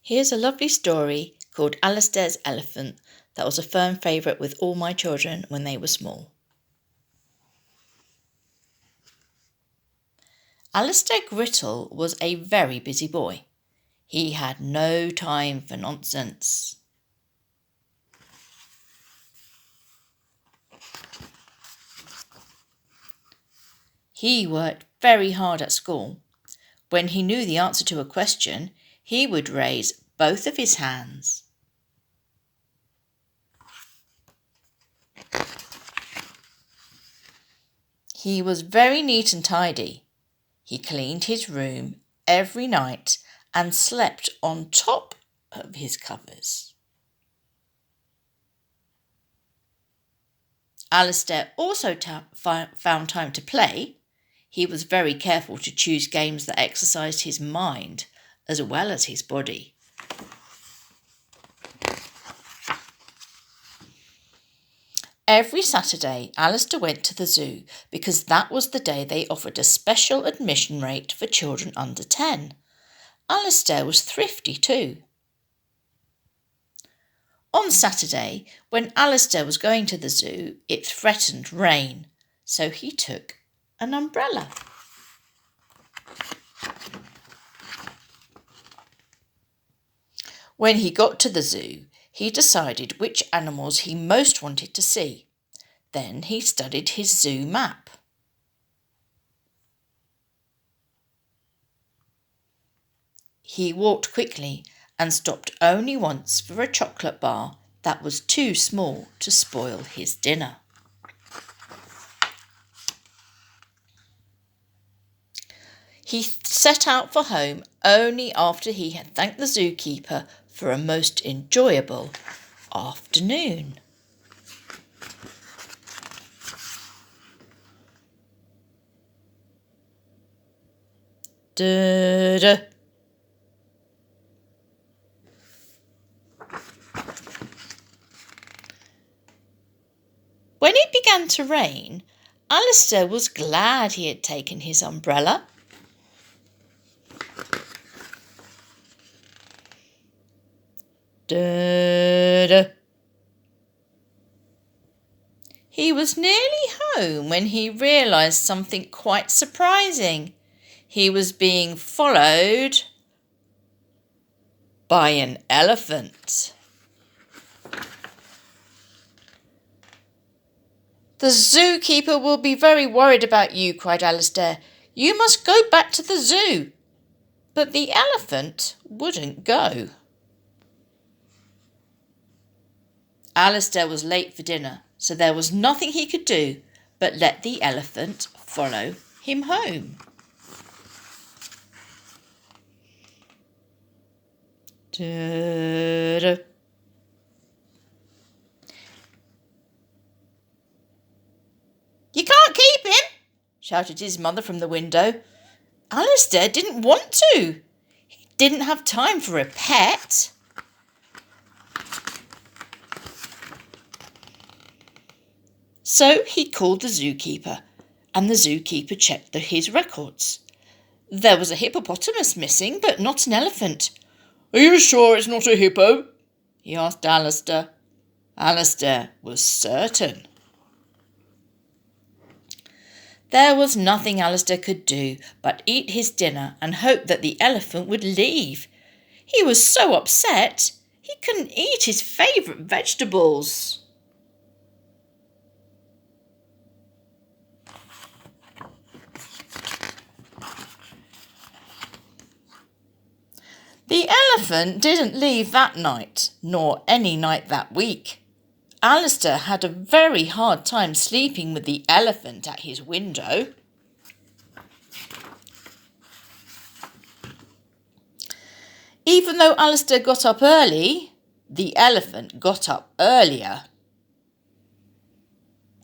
Here's a lovely story called Alistair's Elephant that was a firm favourite with all my children when they were small. Alistair Grittle was a very busy boy. He had no time for nonsense. He worked very hard at school. When he knew the answer to a question, he would raise both of his hands. He was very neat and tidy. He cleaned his room every night and slept on top of his covers. Alistair also found time to play. He was very careful to choose games that exercised his mind as well as his body. Every Saturday, Alistair went to the zoo because that was the day they offered a special admission rate for children under 10. Alistair was thrifty too. On Saturday, when Alistair was going to the zoo, it threatened rain, so he took an umbrella. When he got to the zoo, he decided which animals he most wanted to see. Then he studied his zoo map. He walked quickly and stopped only once for a chocolate bar that was too small to spoil his dinner. He set out for home only after he had thanked the zookeeper for a most enjoyable afternoon. Da-da. When it began to rain, Alistair was glad he had taken his umbrella. Da-da. He was nearly home when he realised something quite surprising. He was being followed by an elephant. "The zookeeper will be very worried about you," cried Alistair. "You must go back to the zoo." But the elephant wouldn't go. Alistair was late for dinner, so there was nothing he could do but let the elephant follow him home. Da-da. "You can't keep him," shouted his mother from the window. Alistair didn't want to. He didn't have time for a pet. So he called the zookeeper, and the zookeeper checked his records. There was a hippopotamus missing, but not an elephant. "Are you sure it's not a hippo?" he asked Alistair. Alistair was certain. There was nothing Alistair could do but eat his dinner and hope that the elephant would leave. He was so upset, he couldn't eat his favourite vegetables. The elephant didn't leave that night, nor any night that week. Alistair had a very hard time sleeping with the elephant at his window. Even though Alistair got up early, the elephant got up earlier.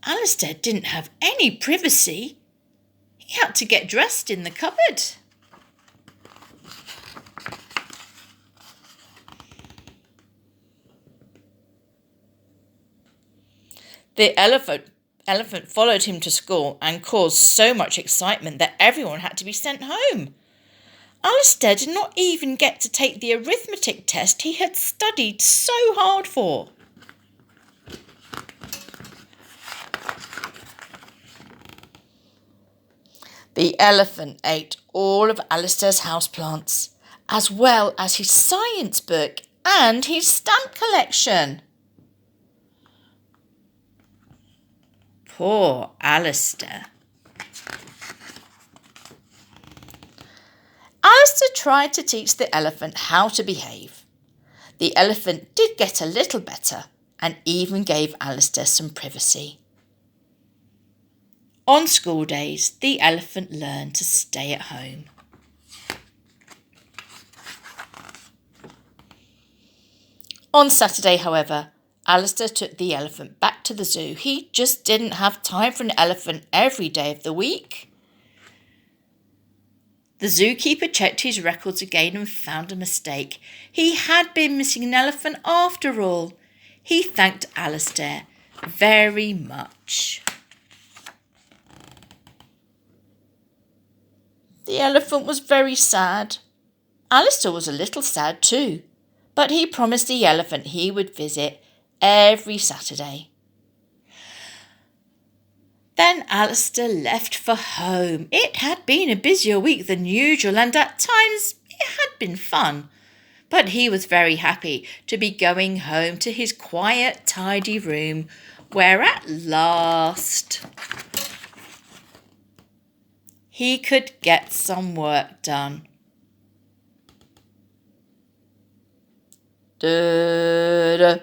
Alistair didn't have any privacy. He had to get dressed in the cupboard. The elephant followed him to school and caused so much excitement that everyone had to be sent home. Alistair did not even get to take the arithmetic test he had studied so hard for. The elephant ate all of Alistair's houseplants, as well as his science book and his stamp collection. Poor Alistair. Alistair tried to teach the elephant how to behave. The elephant did get a little better and even gave Alistair some privacy. On school days, the elephant learned to stay at home. On Saturday, however, Alistair took the elephant back to the zoo. He just didn't have time for an elephant every day of the week. The zookeeper checked his records again and found a mistake. He had been missing an elephant after all. He thanked Alistair very much. The elephant was very sad. Alistair was a little sad too, but he promised the elephant he would visit every Saturday. Then Alistair left for home. It had been a busier week than usual, and at times it had been fun. But he was very happy to be going home to his quiet, tidy room, where at last he could get some work done. Da-da.